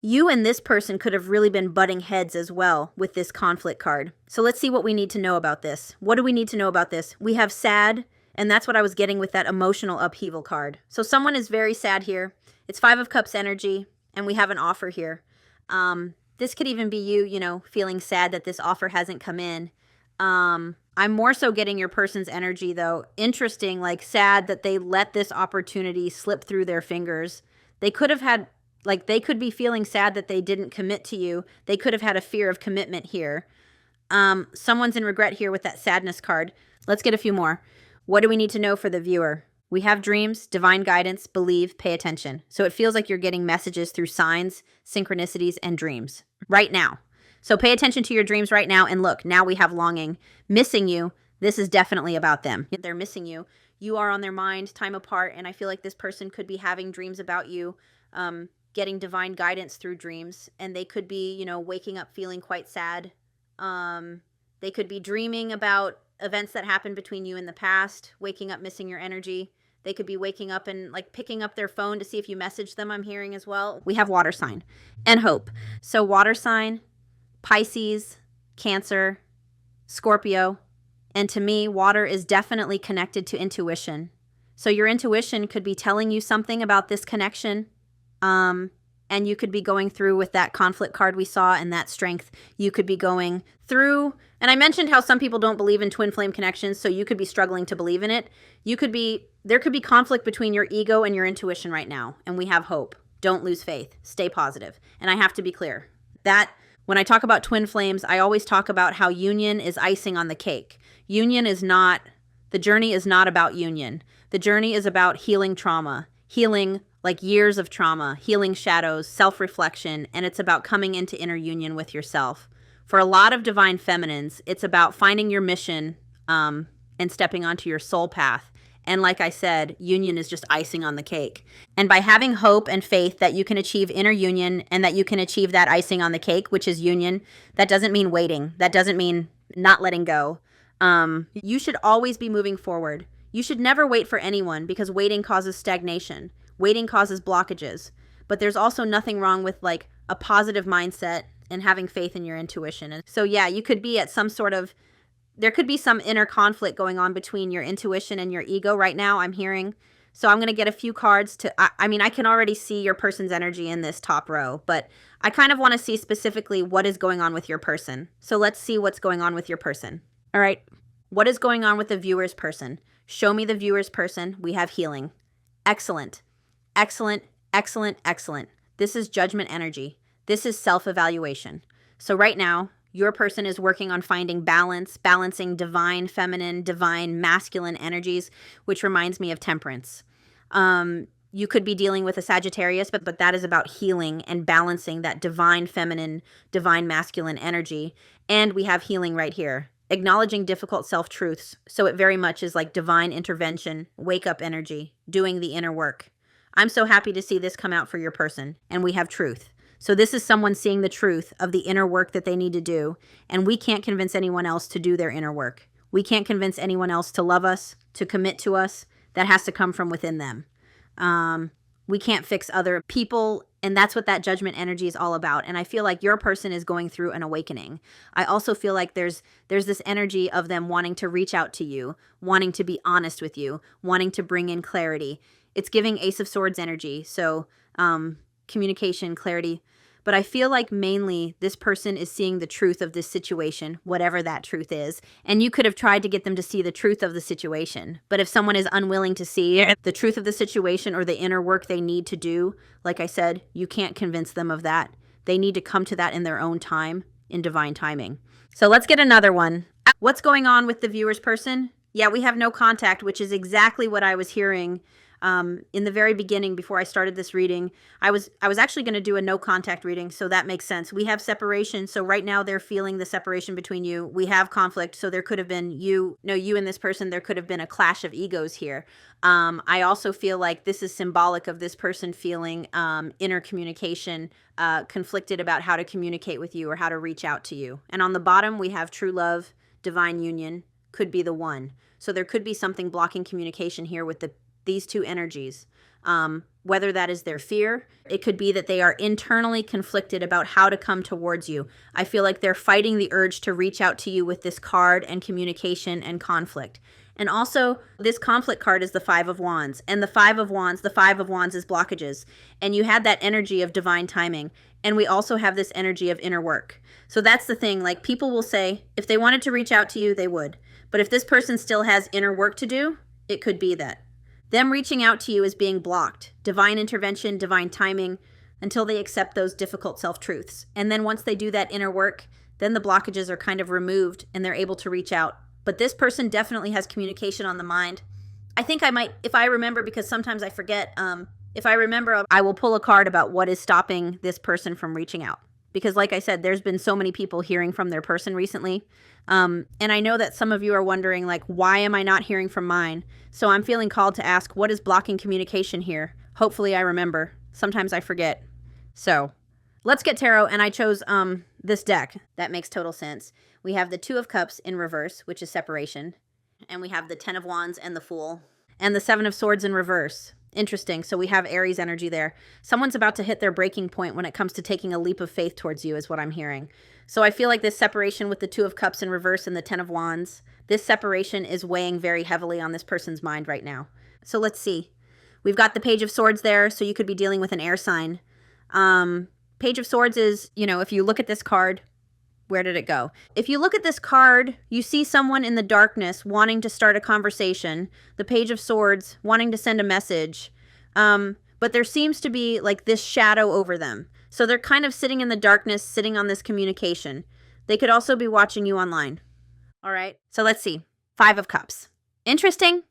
You and this person could have really been butting heads as well with this conflict card. So let's see what we need to know about this. What do we need to know about this? We have sad, and that's what I was getting with that emotional upheaval card. So someone is very sad here. It's Five of Cups energy, and we have an offer here. This could even be you, feeling sad that this offer hasn't come in. I'm more so getting your person's energy, though. Interesting, like sad that they let this opportunity slip through their fingers. They could have had, they could be feeling sad that they didn't commit to you. They could have had a fear of commitment here. Someone's in regret here with that sadness card. Let's get a few more. What do we need to know for the viewer? We have dreams, divine guidance, believe, pay attention. So it feels like you're getting messages through signs, synchronicities, and dreams right now. So pay attention to your dreams right now. And look, now we have longing. Missing you, this is definitely about them. They're missing you. You are on their mind, time apart. And I feel like this person could be having dreams about you, getting divine guidance through dreams. And they could be, waking up feeling quite sad. They could be dreaming about events that happened between you in the past, waking up missing your energy. They could be waking up and picking up their phone to see if you messaged them, I'm hearing as well. We have water sign and hope. So water sign, Pisces, Cancer, Scorpio. And to me, water is definitely connected to intuition. So your intuition could be telling you something about this connection. And you could be going through with that conflict card we saw and that strength. You could be going through, and I mentioned how some people don't believe in twin flame connections, so you could be struggling to believe in it. There could be conflict between your ego and your intuition right now, and we have hope. Don't lose faith. Stay positive. And I have to be clear that when I talk about twin flames, I always talk about how union is icing on the cake. The journey is not about union. The journey is about healing trauma, healing years of trauma, healing shadows, self-reflection, and it's about coming into inner union with yourself. For a lot of divine feminines, it's about finding your mission and stepping onto your soul path. And like I said, union is just icing on the cake. And by having hope and faith that you can achieve inner union and that you can achieve that icing on the cake, which is union, that doesn't mean waiting. That doesn't mean not letting go. You should always be moving forward. You should never wait for anyone because waiting causes stagnation. Waiting causes blockages. But there's also nothing wrong with a positive mindset and having faith in your intuition. And so yeah, you could be at there could be some inner conflict going on between your intuition and your ego right now, I'm hearing. So I'm going to get a few cards I can already see your person's energy in this top row, but I kind of want to see specifically what is going on with your person. So let's see what's going on with your person. All right. What is going on with the viewer's person? Show me the viewer's person. We have healing. Excellent. Excellent, excellent, excellent. This is judgment energy. This is self-evaluation. So right now, your person is working on finding balance, balancing divine feminine, divine masculine energies, which reminds me of temperance. You could be dealing with a Sagittarius, but that is about healing and balancing that divine feminine, divine masculine energy. And we have healing right here, acknowledging difficult self-truths. So it very much is like divine intervention, wake-up energy, doing the inner work. I'm so happy to see this come out for your person. And we have truth. So this is someone seeing the truth of the inner work that they need to do. And we can't convince anyone else to do their inner work. We can't convince anyone else to love us, to commit to us. That has to come from within them. We can't fix other people. And that's what that judgment energy is all about. And I feel like your person is going through an awakening. I also feel like there's this energy of them wanting to reach out to you, wanting to be honest with you, wanting to bring in clarity. It's giving Ace of Swords energy, so communication, clarity. But I feel like mainly this person is seeing the truth of this situation, whatever that truth is. And you could have tried to get them to see the truth of the situation. But if someone is unwilling to see the truth of the situation or the inner work they need to do, like I said, you can't convince them of that. They need to come to that in their own time, in divine timing. So let's get another one. What's going on with the viewer's person? Yeah, we have no contact, which is exactly what I was hearing in the very beginning before I started this reading. I was actually going to do a no contact reading, so that makes sense. We have separation, so right now they're feeling the separation between you. We have conflict, so there could have been you and this person, there could have been a clash of egos here. I also feel like this is symbolic of this person feeling inner communication, conflicted about how to communicate with you or how to reach out to you. And on the bottom, we have true love, divine union, could be the one. So there could be something blocking communication here with these two energies. whether that is their fear. It could be that they are internally conflicted about how to come towards you. I feel like they're fighting the urge to reach out to you with this card and communication and conflict. And also, this conflict card is the Five of Wands. And the Five of Wands is blockages. And you had that energy of divine timing. And we also have this energy of inner work. So that's the thing. Like, people will say, if they wanted to reach out to you, they would. But if this person still has inner work to do, it could be that. Them reaching out to you is being blocked. Divine intervention, divine timing, until they accept those difficult self-truths. And then once they do that inner work, then the blockages are kind of removed and they're able to reach out. But this person definitely has communication on the mind. I think I might, if I remember, because sometimes I forget, if I remember, I will pull a card about what is stopping this person from reaching out. Because like I said, there's been so many people hearing from their person recently. And I know that some of you are wondering, like, why am I not hearing from mine? So I'm feeling called to ask, what is blocking communication here? Hopefully I remember. Sometimes I forget. So let's get tarot. And I chose this deck. That makes total sense. We have the Two of Cups in reverse, which is separation. And we have the Ten of Wands and the Fool. And the Seven of Swords in reverse. Interesting. So we have Aries energy there. Someone's about to hit their breaking point when it comes to taking a leap of faith towards you is what I'm hearing. So I feel like this separation with the Two of Cups in reverse and the Ten of Wands, this separation is weighing very heavily on this person's mind right now. So let's see. We've got the Page of Swords there, so you could be dealing with an air sign. Page of Swords is, you know, if you look at this card, where did it go? If you look at this card, you see someone in the darkness wanting to start a conversation. The Page of Swords wanting to send a message. But there seems to be like this shadow over them. So they're kind of sitting in the darkness, sitting on this communication. They could also be watching you online. All right. So let's see. Five of Cups. Interesting.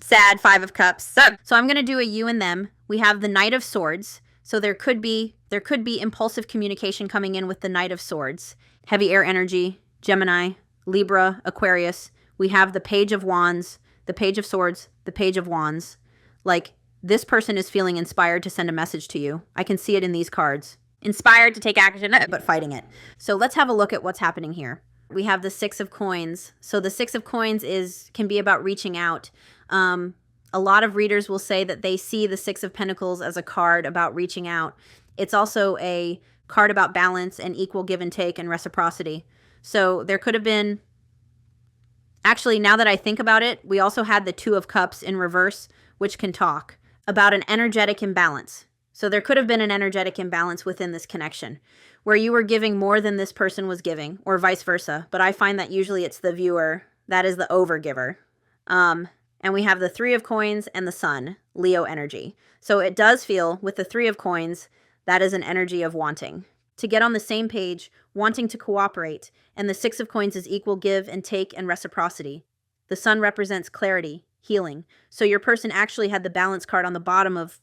Sad Five of Cups. So I'm going to do a you and them. We have the Knight of Swords. So there could be impulsive communication coming in with the Knight of Swords. Heavy air energy, Gemini, Libra, Aquarius. We have the Page of Wands, the Page of Swords, the Page of Wands. Like, this person is feeling inspired to send a message to you. I can see it in these cards. Inspired to take action, but fighting it. So let's have a look at what's happening here. We have the Six of Coins. So the Six of Coins can be about reaching out. A lot of readers will say that they see the Six of Pentacles as a card about reaching out. It's also a card about balance and equal give and take and reciprocity. So there could have been, actually, now that I think about it, we also had the Two of Cups in reverse, which can talk about an energetic imbalance. So there could have been an energetic imbalance within this connection where you were giving more than this person was giving, or vice versa. But I find that usually it's the viewer that is the overgiver. And we have the Three of Coins and the Sun, Leo energy. So it does feel, with the Three of Coins, that is an energy of wanting to get on the same page, wanting to cooperate. And the Six of Coins is equal give and take and reciprocity. The Sun represents clarity, healing. So your person actually had the balance card on the bottom of,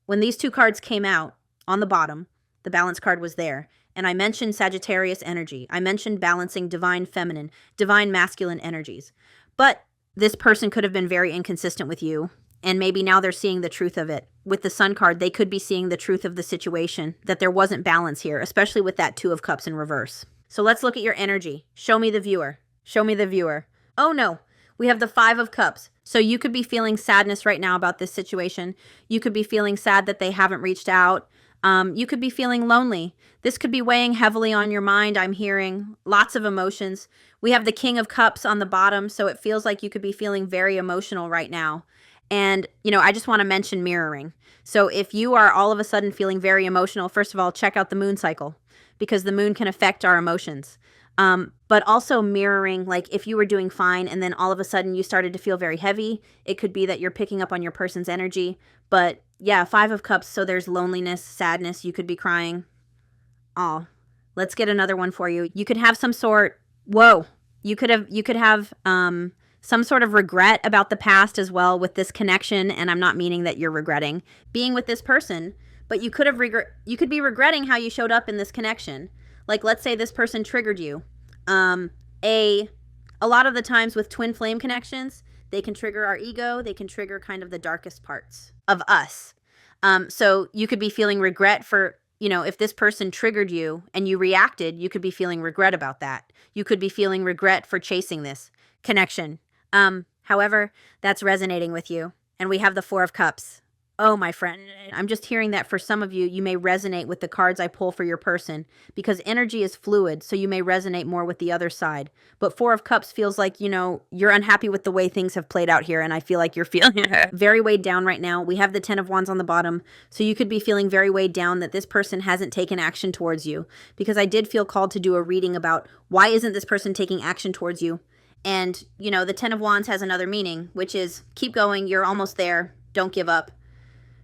when these two cards came out on the bottom, the balance card was there. And I mentioned Sagittarius energy. I mentioned balancing divine feminine, divine masculine energies. But this person could have been very inconsistent with you. And maybe now they're seeing the truth of it. With the Sun card, they could be seeing the truth of the situation, that there wasn't balance here, especially with that Two of Cups in reverse. So let's look at your energy. Show me the viewer. Show me the viewer. Oh no, we have the Five of Cups. So you could be feeling sadness right now about this situation. You could be feeling sad that they haven't reached out. You could be feeling lonely. This could be weighing heavily on your mind. I'm hearing lots of emotions. We have the King of Cups on the bottom, so it feels like you could be feeling very emotional right now. And, you know, I just want to mention mirroring. So if you are all of a sudden feeling very emotional, first of all, check out the moon cycle, because the moon can affect our emotions. But also mirroring, like if you were doing fine and then all of a sudden you started to feel very heavy, it could be that you're picking up on your person's energy. But yeah, Five of Cups, so there's loneliness, sadness, you could be crying. Oh, let's get another one for you. You could have some sort, you could have some sort of regret about the past as well with this connection. And I'm not meaning that you're regretting being with this person, but you could be regretting how you showed up in this connection. Like, let's say this person triggered you. A lot of the times with twin flame connections, they can trigger our ego. They can trigger kind of the darkest parts of us. So you could be feeling regret for, you know, if this person triggered you and you reacted, you could be feeling regret about that. You could be feeling regret for chasing this connection. However, that's resonating with you. And we have the Four of Cups. Oh, my friend, I'm just hearing that for some of you, you may resonate with the cards I pull for your person because energy is fluid, so you may resonate more with the other side. But Four of Cups feels like, you're unhappy with the way things have played out here, and I feel like you're feeling very weighed down right now. We have the Ten of Wands on the bottom, so you could be feeling very weighed down that this person hasn't taken action towards you, because I did feel called to do a reading about why isn't this person taking action towards you. And, the Ten of Wands has another meaning, which is keep going, you're almost there, don't give up.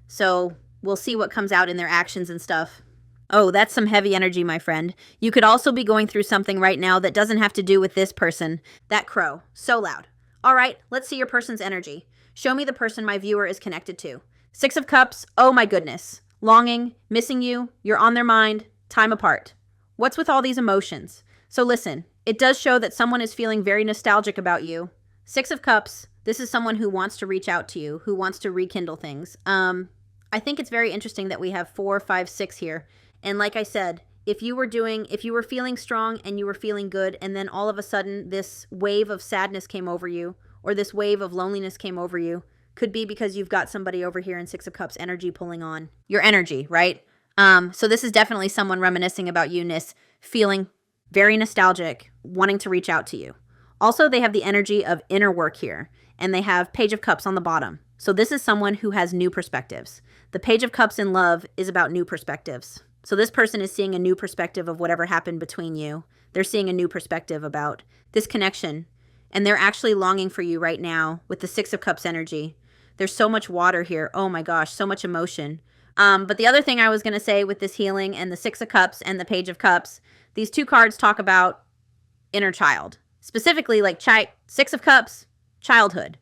So we'll see what comes out in their actions and stuff. Oh, that's some heavy energy, my friend. You could also be going through something right now that doesn't have to do with this person. That crow. So loud. All right, let's see your person's energy. Show me the person my viewer is connected to. Six of Cups. Oh my goodness. Longing, missing you, you're on their mind, time apart. What's with all these emotions? So listen, it does show that someone is feeling very nostalgic about you. Six of Cups. This is someone who wants to reach out to you, who wants to rekindle things. I think it's very interesting that we have 4, 5, 6 here. And like I said, if you were feeling strong and you were feeling good, and then all of a sudden this wave of sadness came over you, or this wave of loneliness came over you, could be because you've got somebody over here in Six of Cups energy pulling on your energy, right? So this is definitely someone reminiscing about you-ness, feeling very nostalgic, wanting to reach out to you. Also, they have the energy of inner work here, and they have Page of Cups on the bottom. So this is someone who has new perspectives. The Page of Cups in love is about new perspectives. So this person is seeing a new perspective of whatever happened between you. They're seeing a new perspective about this connection, and they're actually longing for you right now with the Six of Cups energy. There's so much water here. Oh my gosh, so much emotion. But the other thing I was going to say with this healing and the Six of Cups and the Page of Cups, these two cards talk about inner child. Specifically, like Six of Cups, childhood,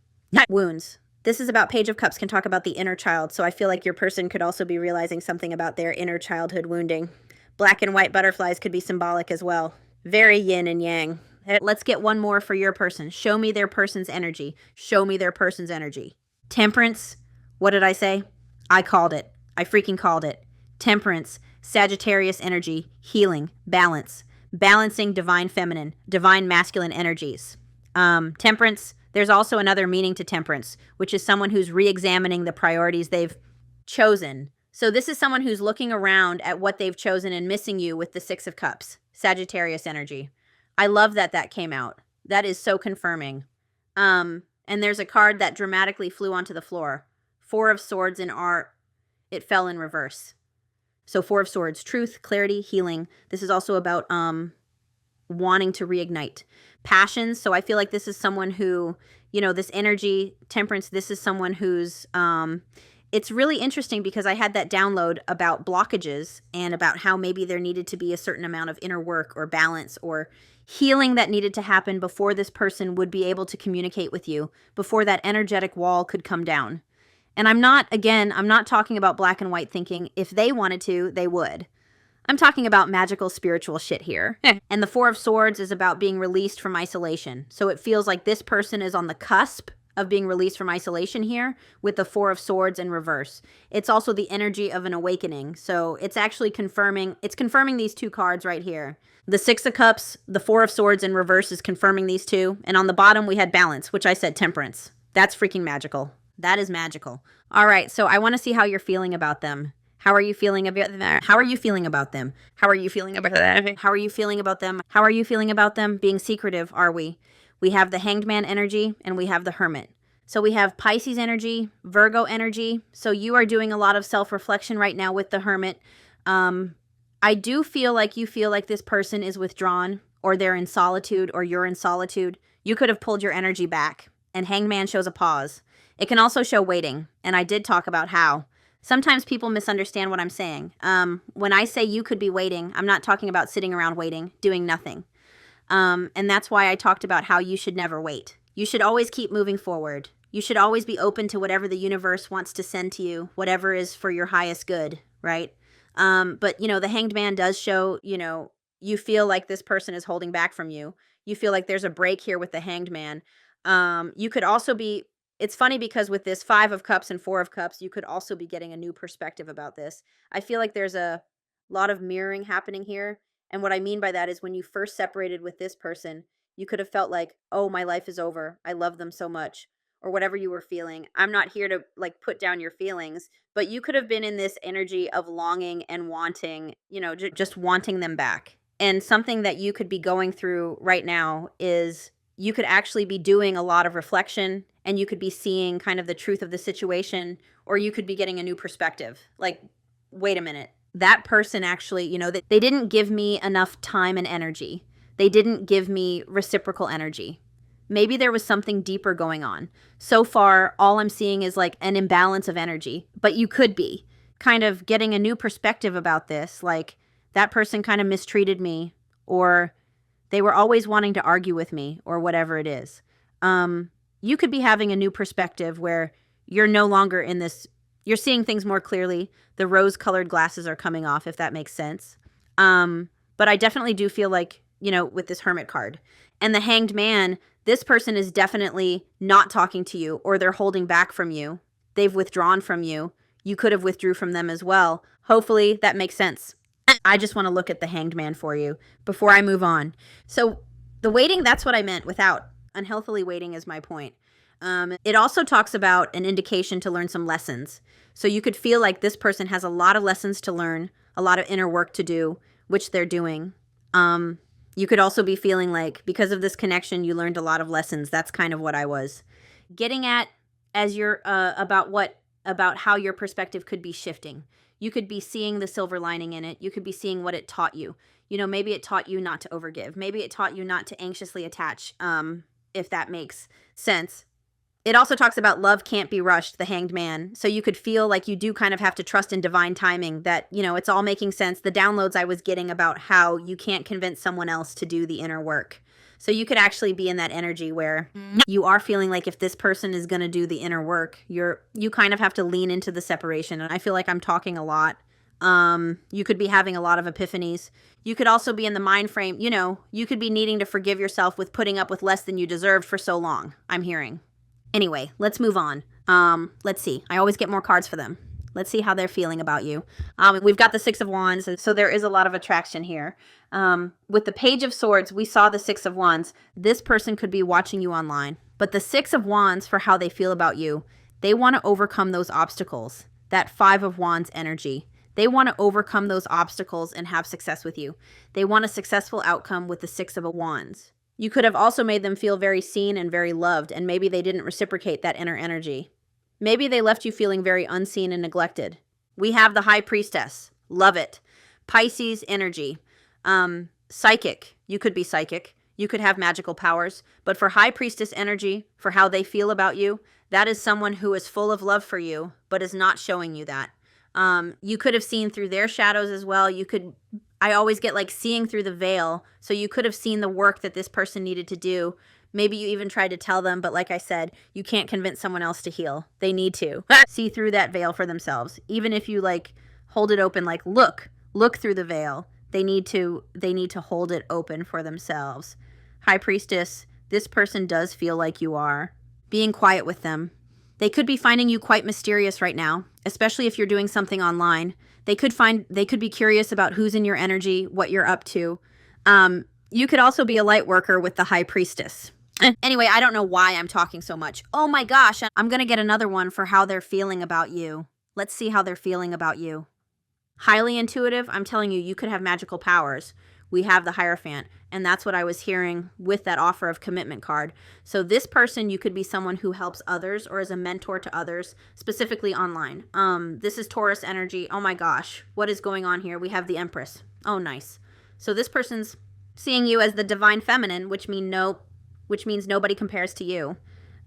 wounds. This is about Page of Cups can talk about the inner child, so I feel like your person could also be realizing something about their inner childhood wounding. Black and white butterflies could be symbolic as well. Very yin and yang. Let's get one more for your person. Show me their person's energy. Show me their person's energy. Temperance. What did I say? I called it. I freaking called it. Temperance, Sagittarius energy, healing, balance, balancing divine feminine, divine masculine energies. Temperance, there's also another meaning to temperance, which is someone who's re-examining the priorities they've chosen. So this is someone who's looking around at what they've chosen and missing you with the Six of Cups, Sagittarius energy. I love that that came out. That is so confirming. And there's a card that dramatically flew onto the floor. Four of Swords in art. It fell in reverse. So Four of Swords, truth, clarity, healing. This is also about wanting to reignite passions. So I feel like this is someone who, this energy, temperance, this is someone who's, it's really interesting because I had that download about blockages and about how maybe there needed to be a certain amount of inner work or balance or healing that needed to happen before this person would be able to communicate with you, before that energetic wall could come down. And I'm not talking about black and white thinking. If they wanted to, they would. I'm talking about magical spiritual shit here. And the Four of Swords is about being released from isolation. So it feels like this person is on the cusp of being released from isolation here with the Four of Swords in reverse. It's also the energy of an awakening. So it's actually confirming these two cards right here. The Six of Cups, the Four of Swords in reverse is confirming these two. And on the bottom, we had balance, which I said temperance. That's freaking magical. That is magical. All right, so I want to see how you're feeling about them. How are you feeling about them? How are you feeling about them? How are you feeling about them? How are you feeling about them? How are you feeling about them? Being secretive, are we? We have the Hanged Man energy and we have the Hermit. So we have Pisces energy, Virgo energy. So you are doing a lot of self-reflection right now with the Hermit. I do feel like you feel like this person is withdrawn, or they're in solitude, or you're in solitude. You could have pulled your energy back, and Hanged Man shows a pause. It can also show waiting, and I did talk about how. Sometimes people misunderstand what I'm saying. When I say you could be waiting, I'm not talking about sitting around waiting, doing nothing. And that's why I talked about how you should never wait. You should always keep moving forward. You should always be open to whatever the universe wants to send to you, whatever is for your highest good, right? But, the Hanged Man does show, you feel like this person is holding back from you. You feel like there's a break here with the Hanged Man. You could also be... It's funny because with this Five of Cups and Four of Cups, you could also be getting a new perspective about this. I feel like there's a lot of mirroring happening here. And what I mean by that is when you first separated with this person, you could have felt like, oh, my life is over. I love them so much. or whatever you were feeling. I'm not here to like put down your feelings, but you could have been in this energy of longing and wanting, you know, just wanting them back. And something that you could be going through right now is you could actually be doing a lot of reflection, and you could be seeing kind of the truth of the situation, or you could be getting a new perspective. Like, wait a minute. That person actually, you know, they didn't give me enough time and energy. They didn't give me reciprocal energy. Maybe there was something deeper going on. So far, all I'm seeing is like an imbalance of energy, but you could be kind of getting a new perspective about this. Like, that person kind of mistreated me, or they were always wanting to argue with me, or whatever it is. You could be having a new perspective where you're no longer in this, you're seeing things more clearly. The rose-colored glasses are coming off, if that makes sense. But I definitely do feel like, you know, with this Hermit card. And the Hanged Man, this person is definitely not talking to you, or they're holding back from you. They've withdrawn from you. You could have withdrew from them as well. Hopefully that makes sense. I just want to look at the Hanged Man for you before I move on. So the waiting, that's what I meant without. Unhealthily waiting is my point. It also talks about an indication to learn some lessons. So you could feel like this person has a lot of lessons to learn, a lot of inner work to do, which they're doing. You could also be feeling like because of this connection, you learned a lot of lessons. That's kind of what I was getting at as you're about how your perspective could be shifting. You could be seeing the silver lining in it. You could be seeing what it taught you. You know, maybe it taught you not to overgive. Maybe it taught you not to anxiously attach, if that makes sense. It also talks about love can't be rushed, the Hanged Man. So you could feel like you do kind of have to trust in divine timing, that, you know, it's all making sense. The downloads I was getting about how you can't convince someone else to do the inner work. So you could actually be in that energy where you are feeling like if this person is going to do the inner work, you kind of have to lean into the separation. And I feel like I'm talking a lot. You could be having a lot of epiphanies. You could also be in the mind frame, you know, you could be needing to forgive yourself with putting up with less than you deserved for so long, I'm hearing. Anyway, let's move on. Let's see. I always get more cards for them. Let's see how they're feeling about you. We've got the Six of Wands, so there is a lot of attraction here. With the Page of Swords, we saw the Six of Wands. This person could be watching you online. But the Six of Wands, for how they feel about you, they want to overcome those obstacles. That Five of Wands energy. They want to overcome those obstacles and have success with you. They want a successful outcome with the Six of Wands. You could have also made them feel very seen and very loved, and maybe they didn't reciprocate that inner energy. Maybe they left you feeling very unseen and neglected. We have the High Priestess. Love it. Pisces energy. Psychic. You could be psychic. You could have magical powers. But for High Priestess energy, for how they feel about you, that is someone who is full of love for you, but is not showing you that. You could have seen through their shadows as well. I always get like seeing through the veil. So you could have seen the work that this person needed to do. Maybe you even tried to tell them, but like I said, you can't convince someone else to heal. They need to see through that veil for themselves. Even if you like hold it open, like look through the veil. They need to hold it open for themselves. High Priestess, this person does feel like you are being quiet with them. They could be finding you quite mysterious right now, especially if you're doing something online. They could be curious about who's in your energy, what you're up to. You could also be a light worker with the High Priestess. Anyway, I don't know why I'm talking so much. Oh my gosh, I'm going to get another one for how they're feeling about you. Let's see how they're feeling about you. Highly intuitive, I'm telling you, you could have magical powers. We have the Hierophant, and that's what I was hearing with that offer of commitment card. So this person, you could be someone who helps others or is a mentor to others, specifically online. This is Taurus energy. Oh my gosh, what is going on here? We have the Empress. Oh, nice. So this person's seeing you as the divine feminine, which means nobody compares to you.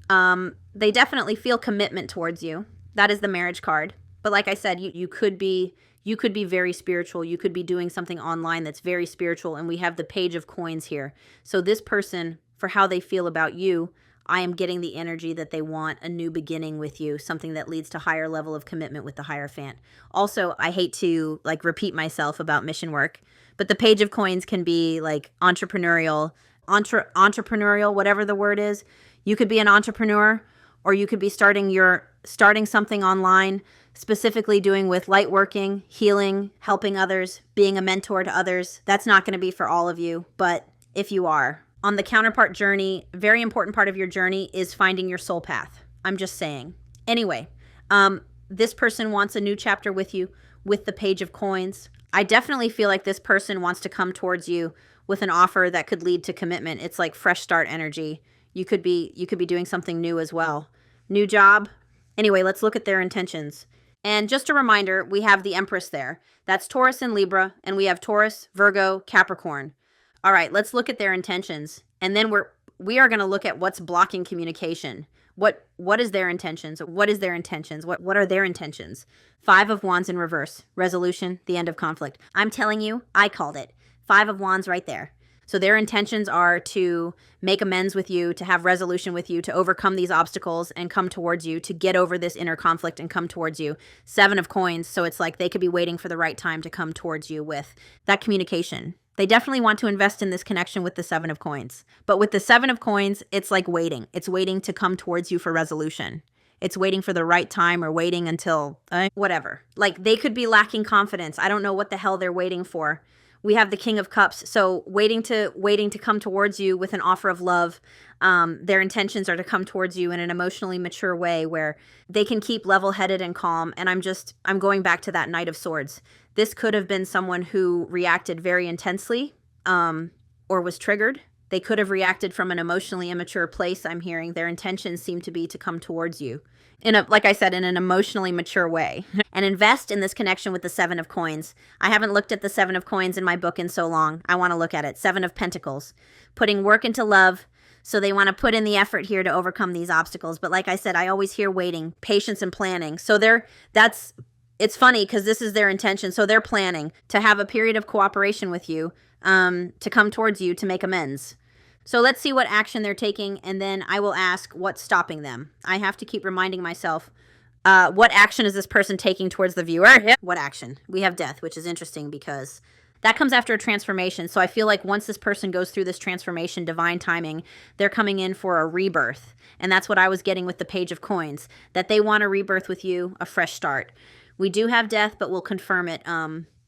They definitely feel commitment towards you. That is the Marriage card. But like I said, you could be very spiritual. You could be doing something online that's very spiritual, and we have the Page of Coins here. So this person, for how they feel about you, I am getting the energy that they want a new beginning with you, something that leads to higher level of commitment with the Hierophant. Also, I hate to like repeat myself about mission work, but the Page of Coins can be like entrepreneurial, whatever the word is. You could be an entrepreneur, or you could be starting something online, specifically doing with light working, healing, helping others, being a mentor to others. That's not going to be for all of you, but if you are. On the counterpart journey, very important part of your journey is finding your soul path. I'm just saying. Anyway, this person wants a new chapter with you with the Page of Coins. I definitely feel like this person wants to come towards you with an offer that could lead to commitment. It's like fresh start energy. You could be doing something new as well. New job. Anyway, let's look at their intentions. And just a reminder, we have the Empress there. That's Taurus and Libra, and we have Taurus, Virgo, Capricorn. All right, let's look at their intentions. And then we are going to look at what's blocking communication. What is their intentions? What is their intentions? What are their intentions? 5 of Wands in reverse. Resolution, the end of conflict. I'm telling you, I called it. 5 of Wands right there. So their intentions are to make amends with you, to have resolution with you, to overcome these obstacles and come towards you, to get over this inner conflict and come towards you. 7 of Coins, so it's like they could be waiting for the right time to come towards you with that communication. They definitely want to invest in this connection with the 7 of Coins. But with the 7 of Coins, it's like waiting. It's waiting to come towards you for resolution. It's waiting for the right time or waiting until whatever. Like they could be lacking confidence. I don't know what the hell they're waiting for. We have the King of Cups, so waiting to come towards you with an offer of love. Their intentions are to come towards you in an emotionally mature way where they can keep level-headed and calm. And I'm going back to that Knight of Swords. This could have been someone who reacted very intensely or was triggered. They could have reacted from an emotionally immature place, I'm hearing. Their intentions seem to be to come towards you like I said, in an emotionally mature way. And invest in this connection with the 7 of Coins. I haven't looked at the 7 of Coins in my book in so long. I want to look at it. 7 of Pentacles. Putting work into love. So they want to put in the effort here to overcome these obstacles. But like I said, I always hear waiting, patience, and planning. So it's funny because this is their intention. So they're planning to have a period of cooperation with you, to come towards you to make amends. So let's see what action they're taking, and then I will ask what's stopping them. I have to keep reminding myself, what action is this person taking towards the viewer? What action? We have Death, which is interesting because that comes after a transformation. So I feel like once this person goes through this transformation, divine timing, they're coming in for a rebirth. And that's what I was getting with the Page of Coins, that they want a rebirth with you, a fresh start. We do have Death, but we'll confirm it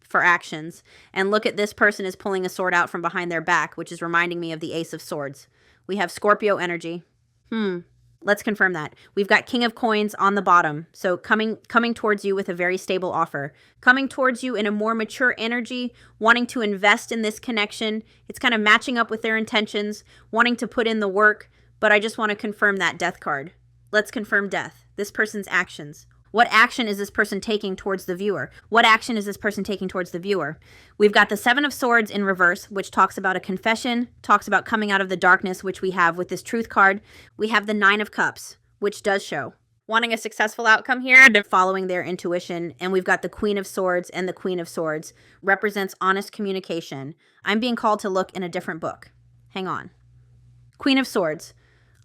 for actions. And look at this person is pulling a sword out from behind their back, which is reminding me of the Ace of Swords. We have Scorpio energy. Let's confirm that. We've got King of Coins on the bottom. So coming towards you with a very stable offer. Coming towards you in a more mature energy, wanting to invest in this connection. It's kind of matching up with their intentions, wanting to put in the work. But I just want to confirm that Death card. Let's confirm Death. This person's actions. What action is this person taking towards the viewer? What action is this person taking towards the viewer? We've got the 7 of Swords in reverse, which talks about a confession, talks about coming out of the darkness, which we have with this Truth card. We have the 9 of Cups, which does show wanting a successful outcome here, following their intuition. And we've got the Queen of Swords, and the Queen of Swords represents honest communication. I'm being called to look in a different book. Hang on. Queen of Swords,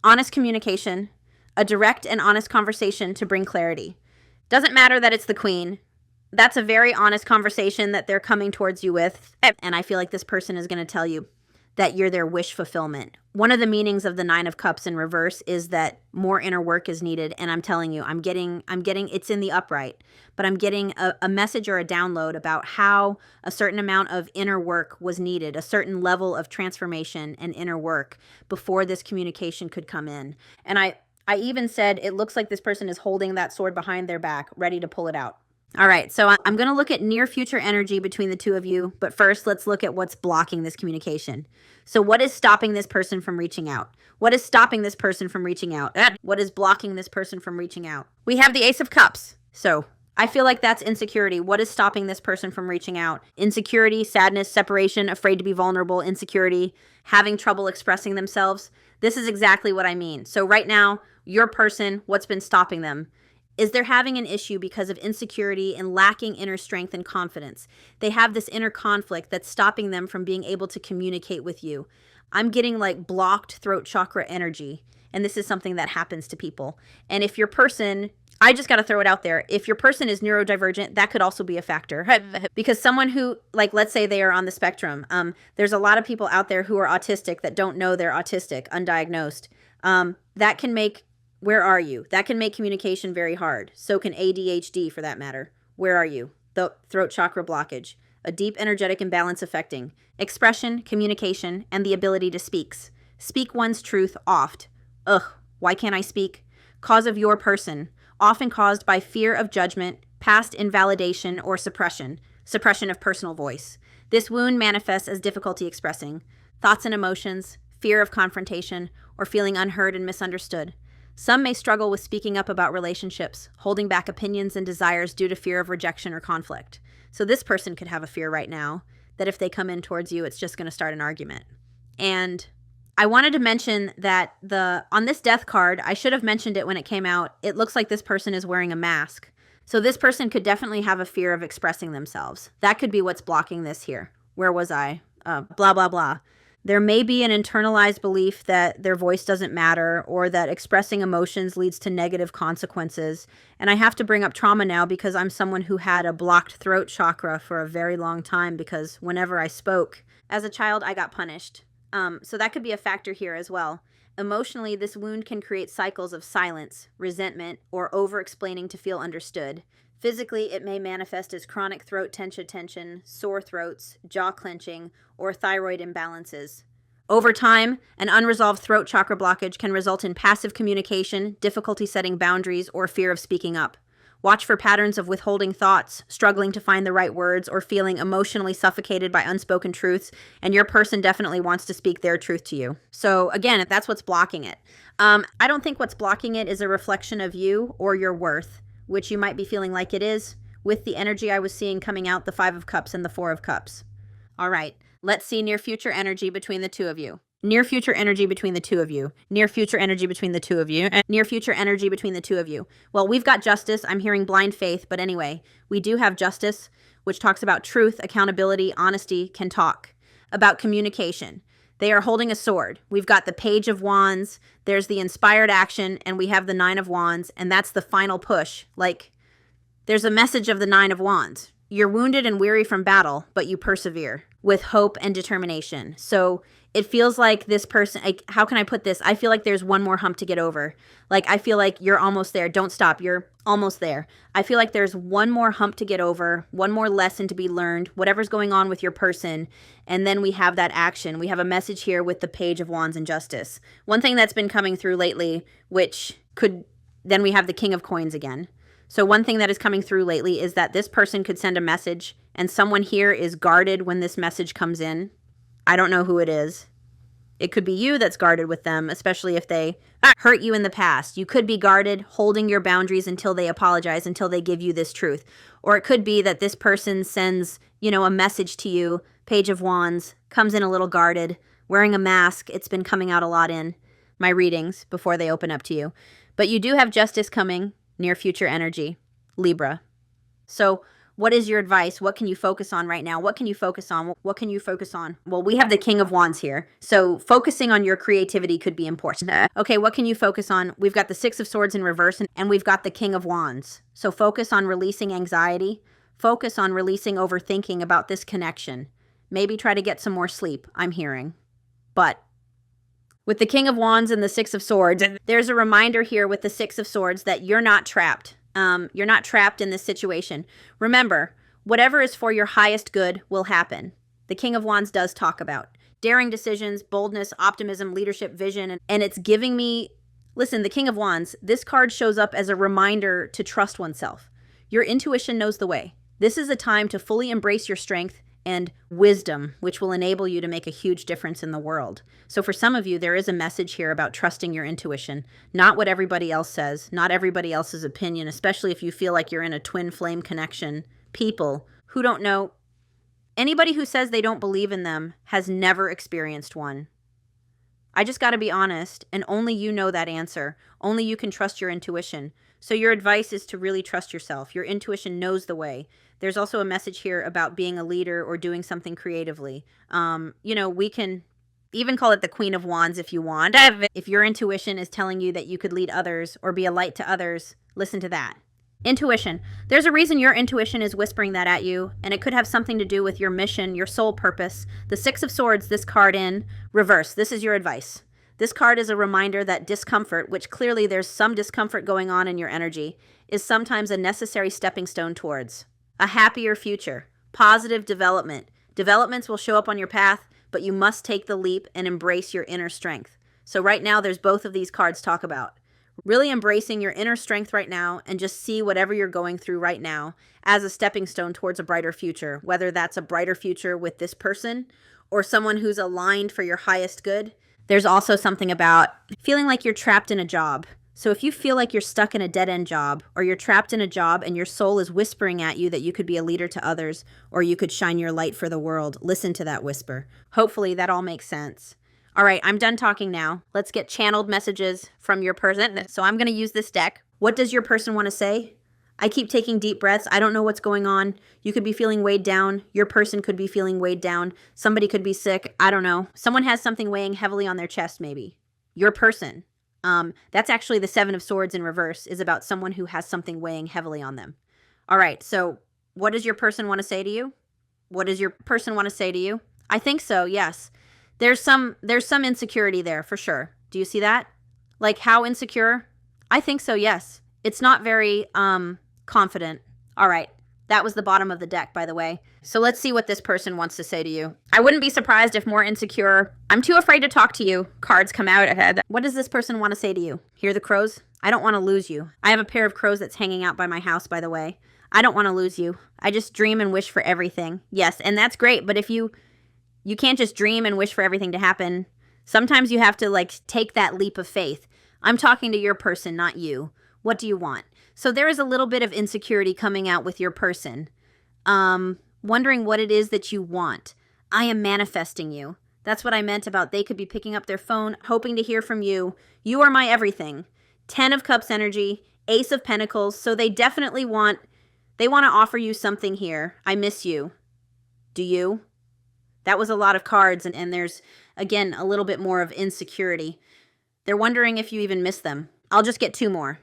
honest communication, a direct and honest conversation to bring clarity. Doesn't matter that it's the Queen. That's a very honest conversation that they're coming towards you with. And I feel like this person is going to tell you that you're their wish fulfillment. One of the meanings of the 9 of Cups in reverse is that more inner work is needed. And I'm telling you, I'm getting it's in the upright, but I'm getting a message or a download about how a certain amount of inner work was needed, a certain level of transformation and inner work before this communication could come in. And I even said it looks like this person is holding that sword behind their back, ready to pull it out. All right, so I'm going to look at near future energy between the two of you. But first, let's look at what's blocking this communication. So what is stopping this person from reaching out? What is stopping this person from reaching out? What is blocking this person from reaching out? We have the Ace of Cups. So I feel like that's insecurity. What is stopping this person from reaching out? Insecurity, sadness, separation, afraid to be vulnerable, insecurity, having trouble expressing themselves. This is exactly what I mean. So right now, your person, what's been stopping them is they're having an issue because of insecurity and lacking inner strength and confidence. They have this inner conflict that's stopping them from being able to communicate with you. I'm getting like blocked throat chakra energy, and this is something that happens to people. And if your person, I just got to throw it out there, if your person is neurodivergent, that could also be a factor. Because someone who, like, let's say they are on the spectrum, there's a lot of people out there who are autistic that don't know they're autistic, undiagnosed. That can make, where are you? That can make communication very hard. So can ADHD, for that matter. Where are you? The throat chakra blockage. A deep energetic imbalance affecting expression, communication, and the ability to speak. Speak one's truth oft. Ugh, why can't I speak? cause of your person, often caused by fear of judgment, past invalidation, or suppression of personal voice. This wound manifests as difficulty expressing thoughts and emotions, fear of confrontation, or feeling unheard and misunderstood. Some may struggle with speaking up about relationships, holding back opinions and desires due to fear of rejection or conflict. So this person could have a fear right now that if they come in towards you, it's just going to start an argument. And I wanted to mention that on this death card, I should have mentioned it when it came out, it looks like this person is wearing a mask. So this person could definitely have a fear of expressing themselves. That could be what's blocking this here. Where was I? Blah, blah, blah. There may be an internalized belief that their voice doesn't matter or that expressing emotions leads to negative consequences. And I have to bring up trauma now because I'm someone who had a blocked throat chakra for a very long time because whenever I spoke as a child, I got punished. So that could be a factor here as well. Emotionally, this wound can create cycles of silence, resentment, or over-explaining to feel understood. Physically, it may manifest as chronic throat tension, sore throats, jaw clenching, or thyroid imbalances. Over time, an unresolved throat chakra blockage can result in passive communication, difficulty setting boundaries, or fear of speaking up. Watch for patterns of withholding thoughts, struggling to find the right words, or feeling emotionally suffocated by unspoken truths, and your person definitely wants to speak their truth to you. So again, that's what's blocking it. I don't think what's blocking it is a reflection of you or your worth, which you might be feeling like it is, with the energy I was seeing coming out, the 5 of Cups and the 4 of Cups. All right, let's see near future energy between the two of you. Near future energy between the two of you. Near future energy between the two of you. And near future energy between the two of you. Well, we've got justice. I'm hearing blind faith, but anyway, we do have justice, which talks about truth, accountability, honesty, can talk. About communication. They are holding a sword. We've got the Page of Wands, there's the inspired action, and we have the 9 of Wands, and that's the final push. Like, there's a message of the 9 of Wands. You're wounded and weary from battle, but you persevere with hope and determination. So it feels like this person, like, how can I put this? I feel like there's one more hump to get over. Like, I feel like you're almost there. Don't stop. You're almost there. I feel like there's one more hump to get over, one more lesson to be learned, whatever's going on with your person. And then we have that action. We have a message here with the Page of Wands and Justice. One thing that's been coming through lately, which could, then we have the King of Coins again. So one thing that is coming through lately is that this person could send a message and someone here is guarded when this message comes in. I don't know who it is. It could be you that's guarded with them, especially if they hurt you in the past. You could be guarded, holding your boundaries until they apologize, until they give you this truth. Or it could be that this person sends, a message to you, Page of Wands, comes in a little guarded, wearing a mask. It's been coming out a lot in my readings before they open up to you. But you do have justice coming, near future energy, Libra. So what is your advice? What can you focus on right now? What can you focus on? What can you focus on? Well, we have the King of Wands here. So focusing on your creativity could be important. Okay, what can you focus on? We've got the 6 of Swords in reverse and we've got the King of Wands. So focus on releasing anxiety. Focus on releasing overthinking about this connection. Maybe try to get some more sleep, I'm hearing. But with the King of Wands and the 6 of Swords, there's a reminder here with the 6 of Swords that you're not trapped. You're not trapped in this situation. Remember, whatever is for your highest good will happen. The King of Wands does talk about daring decisions, boldness, optimism, leadership, vision, and it's giving me, listen, the King of Wands, this card shows up as a reminder to trust oneself. Your intuition knows the way. This is a time to fully embrace your strength and wisdom, which will enable you to make a huge difference in the world. So for some of you, there is a message here about trusting your intuition, not what everybody else says, not everybody else's opinion, especially if you feel like you're in a twin flame connection. People who don't know, anybody who says they don't believe in them has never experienced one. I just got to be honest, and only you know that answer. Only you can trust your intuition. So your advice is to really trust yourself. Your intuition knows the way. There's also a message here about being a leader or doing something creatively. We can even call it the Queen of Wands if you want. If your intuition is telling you that you could lead others or be a light to others, listen to that. Intuition. There's a reason your intuition is whispering that at you, and it could have something to do with your mission, your soul purpose. The 6 of Swords, this card in reverse. This is your advice. This card is a reminder that discomfort, which clearly there's some discomfort going on in your energy, is sometimes a necessary stepping stone towards a happier future, positive development. Developments will show up on your path, but you must take the leap and embrace your inner strength. So right now, there's both of these cards talk about. Really embracing your inner strength right now and just see whatever you're going through right now as a stepping stone towards a brighter future, whether that's a brighter future with this person or someone who's aligned for your highest good. There's also something about feeling like you're trapped in a job. So if you feel like you're stuck in a dead-end job, or you're trapped in a job and your soul is whispering at you that you could be a leader to others, or you could shine your light for the world, listen to that whisper. Hopefully that all makes sense. All right, I'm done talking now. Let's get channeled messages from your person. So I'm going to use this deck. What does your person want to say? I keep taking deep breaths. I don't know what's going on. You could be feeling weighed down. Your person could be feeling weighed down. Somebody could be sick. I don't know. Someone has something weighing heavily on their chest, maybe. Your person. That's actually the Seven of Swords in reverse, is about someone who has something weighing heavily on them. All right, so what does your person want to say to you? What does your person want to say to you? I think so, yes. There's some insecurity there, for sure. Do you see that? Like, how insecure? I think so, yes. It's not very confident. All right, that was the bottom of the deck, by the way. So let's see what this person wants to say to you. I wouldn't be surprised if more insecure. I'm too afraid to talk to you. Cards come out ahead. What does this person want to say to you? Hear the crows? I don't want to lose you. I have a pair of crows that's hanging out by my house, by the way. I don't want to lose you. I just dream and wish for everything. Yes, and that's great, but if you can't just dream and wish for everything to happen. Sometimes you have to, like, take that leap of faith. I'm talking to your person, not you. What do you want? So there is a little bit of insecurity coming out with your person. Wondering what it is that you want. I am manifesting you. That's what I meant about they could be picking up their phone, hoping to hear from you. You are my everything. 10 of Cups energy, Ace of Pentacles. So they definitely want to offer you something here. I miss you. Do you? That was a lot of cards, and there's, again, a little bit more of insecurity. They're wondering if you even miss them. I'll just get two more.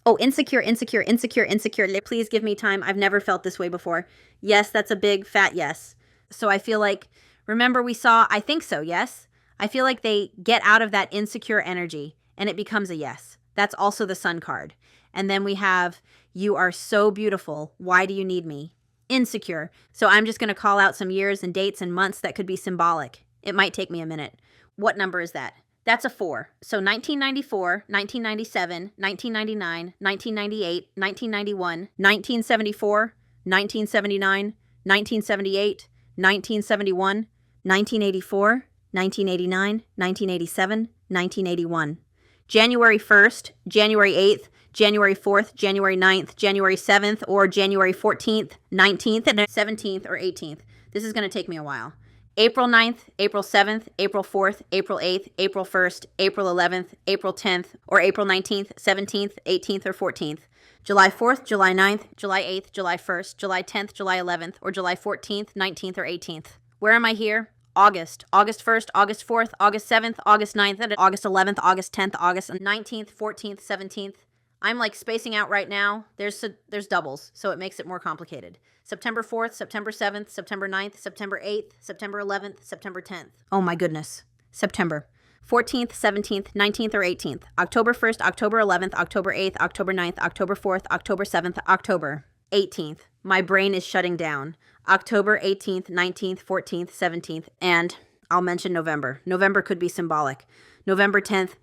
Oh, insecure. Please give me time. I've never felt this way before. Yes, that's a big fat yes. So I feel like, remember we saw, I think so, yes? I feel like they get out of that insecure energy and it becomes a yes. That's also the Sun card. And then we have, you are so beautiful. Why do you need me? Insecure. So I'm just going to call out some years and dates and months that could be symbolic. It might take me a minute. What number is that? That's a 4. So 1994, 1997, 1999, 1998, 1991, 1974, 1979, 1978, 1971, 1984, 1989, 1987, 1981. January 1st, January 8th, January 4th, January 9th, January 7th, or January 14th, 19th, and 17th, or 18th. This is going to take me a while. April 9th, April 7th, April 4th, April 8th, April 1st, April 11th, April 10th, or April 19th, 17th, 18th, or 14th. July 4th, July 9th, July 8th, July 1st, July 10th, July 11th, or July 14th, 19th, or 18th. Where am I here? August. August 1st, August 4th, August 7th, August 9th, and August 11th, August 10th, August 19th, 14th, 17th. I'm like spacing out right now. There's doubles, so it makes it more complicated. September 4th, September 7th, September 9th, September 8th, September 11th, September 10th. Oh my goodness. September 14th, 17th, 19th, or 18th. October 1st, October 11th, October 8th, October 9th, October 4th, October 7th, October 18th. My brain is shutting down. October 18th, 19th, 14th, 17th, and I'll mention November. November could be symbolic. November 10th.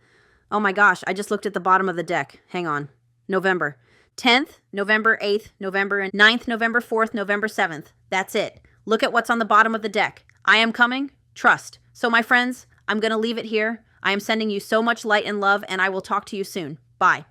Oh my gosh, I just looked at the bottom of the deck. Hang on. November 10th, November 8th, November 9th, November 4th, November 7th. That's it. Look at what's on the bottom of the deck. I am coming. Trust. So my friends, I'm going to leave it here. I am sending you so much light and love, and I will talk to you soon. Bye.